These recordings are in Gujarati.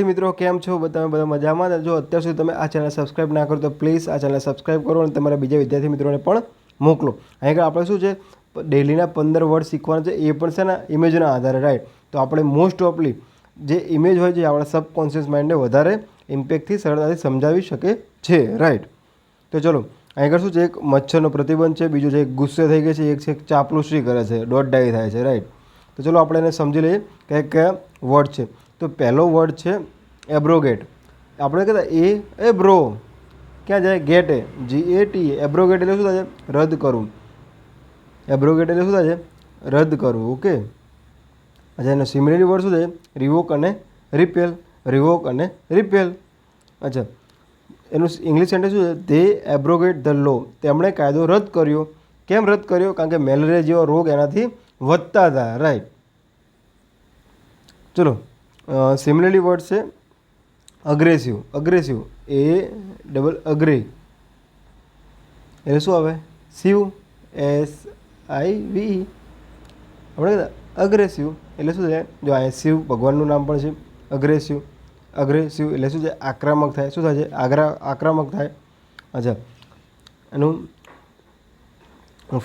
મિત્રો કેમ છો બધા મજામાં? જો અત્યાર સુધી તમે આ ચેનલ સબસ્ક્રાઇબ ના કરો તો પ્લીઝ આ ચેનલ સબસ્ક્રાઇબ કરો અને તમારા બીજા વિદ્યાર્થી મિત્રોને પણ મોકલો. અહીં આપણે શું છે ડેલીના 15 વર્ડ શીખવાના છે, એ પણ છે ને ઇમેજના આધારે, રાઈટ? તો આપણે મોસ્ટ ઓફલી જે ઇમેજ હોય છે આપણા સબકોન્શિયસ માઇન્ડને વધારે ઇમ્પેક્ટથી સરળતાથી સમજાવી શકે છે, રાઈટ? તો ચલો અહીં આગળ શું છે, એક મચ્છરનો પ્રતિબંધ છે, બીજું છે એક ગુસ્સે થઈ ગઈ છે, એક છે ચાપલુસી કરે છે, દોડડાઈ થાય છે, રાઈટ? તો ચલો આપણે એને સમજી લઈએ કયા કયા વર્ડ છે. તો પહેલો વર્ડ છે એબ્રોગેટ. આપણે કહેતા એબ્રો ક્યાં જાય? ગેટ એ GAT. એબ્રોગેટ એટલે શું થાય છે? રદ કરવું. એબ્રોગેટ એટલે શું થાય છે? રદ કરવું. ઓકે. અચ્છા, એનો સિમિલરી વર્ડ શું છે? રિવોક અને રિપેલ. રિવોક અને રિપેલ. અચ્છા, એનું ઇંગ્લિશ સેન્ટેન્સ શું છે? ધે એબ્રોગેટ ધ લો. તેમણે કાયદો રદ કર્યો. કેમ રદ કર્યો? કારણ કે મેલેરિયા જેવા રોગ એનાથી વધતા હતા, રાઈટ? ચલો, સિમિલરલી વર્ડ છે અગ્રેસિવ. અગ્રેસિવ અગ્રે એટલે શું આવે? શિવ. SIVE. આપણે કહેતા અગ્રેસિવ એટલે શું છે? જો અહીંયા શિવ ભગવાનનું નામ પણ છે. અગ્રેસિવ. અગ્રેસિવ એટલે શું છે? આક્રમક થાય. શું થાય છે? આક્રમક થાય. અચ્છા, એનું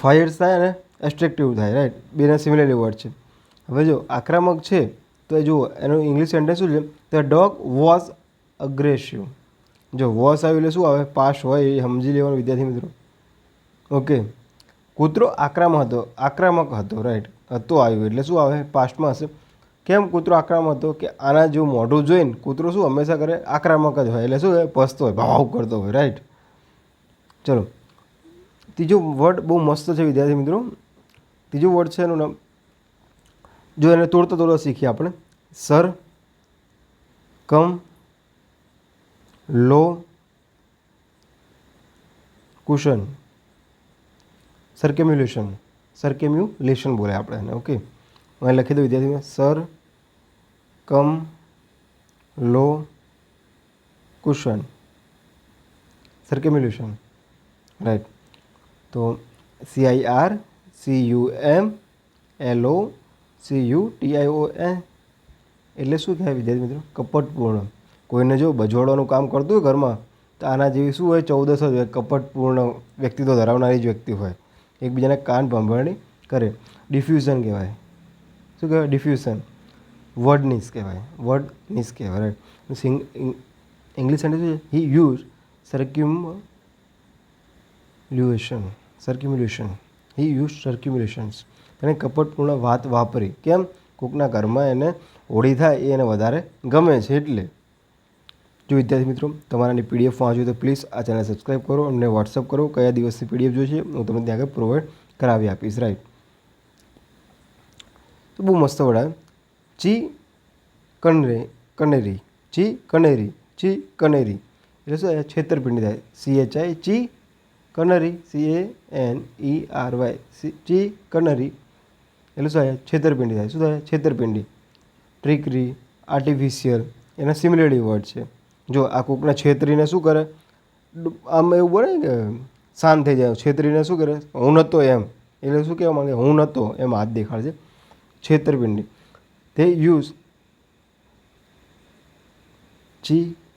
ફાયર્સ થાય અને એસ્ટ્રક્ટિવ થાય, રાઈટ? બેના સિમિલરલી વર્ડ છે. હવે જો આક્રમક છે તો એ જુઓ એનું ઇંગ્લિશ સેન્ટેન્સ શું છે? The dog was aggressive. જો વોઝ આવ્યું એટલે શું આવે? પાસ્ટ હોય એ સમજી લેવાનું વિદ્યાર્થી મિત્રો. ઓકે. કૂતરો આક્રમક હતો, રાઈટ? હતો આવ્યું એટલે શું આવે? પાસ્ટમાં હશે. કેમ કૂતરો આક્રમક હતો? કે આના જેવું મોઢું જોઈને કૂતરો શું હંમેશા કરે? આક્રમક જ હોય. એટલે શું હોય? ભસતો હોય, ભાવ કરતો હોય, રાઈટ? ચલો, ત્રીજો વર્ડ બહુ મસ્ત છે વિદ્યાર્થી મિત્રો. ત્રીજું વર્ડ છે એનું નામ, જો એને તોડતા શીખીએ આપણે. સર કમ લો કુશન. સરકેમ્યુલેશન બોલે આપણે એને. ઓકે, હું લખી દઉં વિદ્યાર્થી. સર કમ લો કુશન. સરકેમ્યુલેશન, રાઈટ? તો CIRCUMLOCUTION એટલે શું કહેવાય વિદ્યાર્થી મિત્રો? કપટપૂર્ણ. કોઈને જો બજવાડવાનું કામ કરતું હોય ઘરમાં તો આના જેવી શું હોય? 14 જ હોય. કપટપૂર્ણ વ્યક્તિત્વ ધરાવનારી જ વ્યક્તિ હોય. એકબીજાને કાન ભંભરણી કરે. ડિફ્યુઝન કહેવાય. શું કહેવાય? ડિફ્યુઝન. વર્ડનીસ કહેવાય. વર્ડનીસ કહેવાય, રાઈટ? ઇંગ્લિશ સેન્ટેન્સ શું છે? હી યુઝ સર્ક્યુમ્યુલેશન. હી યુઝ સર્ક્યુમ્યુલેશન્સ. એને કપટપૂર્ણ વાત વાપરી. કેમ? કોકના ઘરમાં એને હોળી થાય એ એને વધારે ગમે છે એટલે. જો વિદ્યાર્થી મિત્રો તમારાની PDF વાંચવી તો પ્લીઝ આ ચેનલ સબસ્ક્રાઈબ કરો અને વોટ્સઅપ કરો. કયા દિવસની PDF જોઈએ છે હું તમને ત્યાં આગળ પ્રોવાઈડ કરાવી આપીશ, રાઈટ? તો બહુ મસ્ત વર્ડ આવે. કનેરી. કનેરી એટલે શું? છેતરપિંડી થાય. CHI કનરી. CANERY. કનરી એટલે શું થાય? છેતરપિંડી થાય. શું થાય? છેતરપિંડી. ટ્રિકરી, આર્ટિફિશિયલ એના સિમિલરલી વર્ડ છે. જો આ કોકના છેતરીને શું કરે? આમ એવું બને કે શાંત થઈ જાય. છેતરીને શું કરે? હું નહોતો એમ. એટલે શું કહેવા માંગે? હું નહોતો એમ હાથ દેખાડશે. છેતરપિંડી. તે યુઝ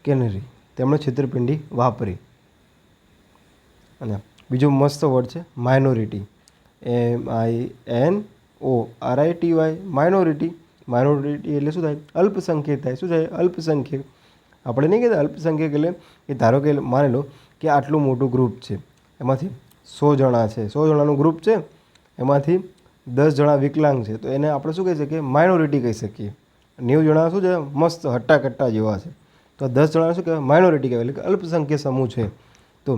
કેનરી. તેમણે છેતરપિંડી વાપરી. અને બીજો મસ્ત વર્ડ છે માઇનોરિટી. MINORITY. માઇનોરિટી. માઇનોરિટી એટલે શું થાય? અલ્પસંખ્યક થાય. શું થાય? અલ્પસંખ્યક. આપણે નહીં કહેતા અલ્પસંખ્યક એટલે કે ધારો કે માની લો કે આટલું મોટું ગ્રુપ છે, એમાંથી 100 જણા છે. 100 જણાનું ગ્રુપ છે, એમાંથી 10 જણા વિકલાંગ છે, તો એને આપણે શું કહી શકીએ? માઇનોરિટી કહી શકીએ. 90 જણા શું છે? મસ્ત હટ્ટા જેવા છે, તો 10 જણા શું કહેવાય? માઇનોરિટી કહેવાય. એટલે કે અલ્પસંખ્યક સમૂહ છે. તો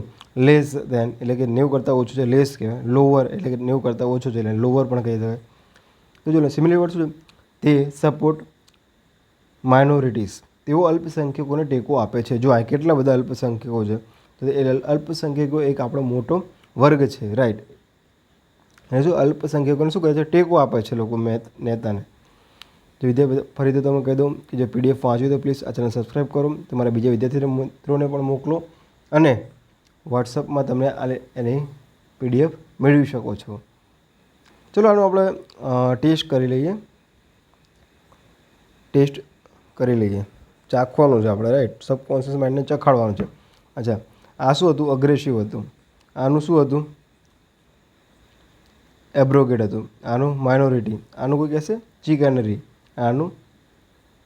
લેસ દેન એટલે કે 90 કરતાં ઓછું છે, લેસ કહેવાય. લોઅર એટલે કે 90 કરતાં ઓછું છે, એટલે લોઅર પણ કહી દેવાય. તો જો સિમિલર વર્ડ શું છે? તે સપોર્ટ માઇનોરિટીઝ. તેઓ અલ્પસંખ્યકોને ટેકો આપે છે. જો આ કેટલા બધા અલ્પસંખ્યકો છે, તો એ અલ્પસંખ્યકો એક આપણો મોટો વર્ગ છે, રાઈટ? અને શું અલ્પસંખ્યકોને શું કહે છે? ટેકો આપે છે લોકો નેતાને. તો વિદ્યાર્થી ફરીથી તમે કહી દઉં કે જે PDF વાંચવી તો પ્લીઝ આ ચેનલ સબસ્ક્રાઈબ કરો. તમારા બીજા વિદ્યાર્થી મિત્રોને પણ મોકલો અને વોટ્સઅપમાં તમે એની PDF મેળવી શકો છો. ચલો આનું આપણે ટેસ્ટ કરી લઈએ. ચાખવાનું છે આપણે, રાઈટ. સબકોન્શિયસ માઇન્ડને ચખાડવાનું છે. અચ્છા, આ શું હતું? અગ્રેસિવ હતું. આનું શું હતું? એબ્રોગેટ હતું. આનું માઇનોરિટી. આનું કોઈ કહેશે ચિકનરી. આનું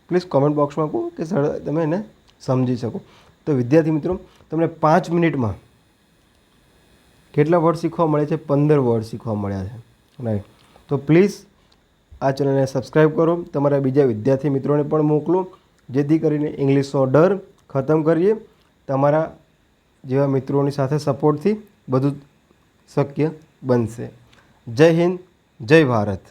પ્લીઝ કોમેન્ટ બોક્સમાં કહો કે સર તમે એને સમજી શકો. તો વિદ્યાર્થી મિત્રો, તમને 5 મિનિટમાં કેટલા વર્ડ શીખવા મળે છે? 15 વર્ડ શીખવા મળ્યા છે, રાઈટ. તો પ્લીઝ આ ચેનલને સબસ્ક્રાઈબ કરો, તમારા બીજા વિદ્યાર્થી મિત્રોને પણ મોકલો, જેથી કરીને ઇંગ્લિશનો ડર ખતમ કરીએ. તમારા જેવા મિત્રોની સાથે સપોર્ટથી બધું શક્ય બનશે. જય હિન્દ, જય ભારત.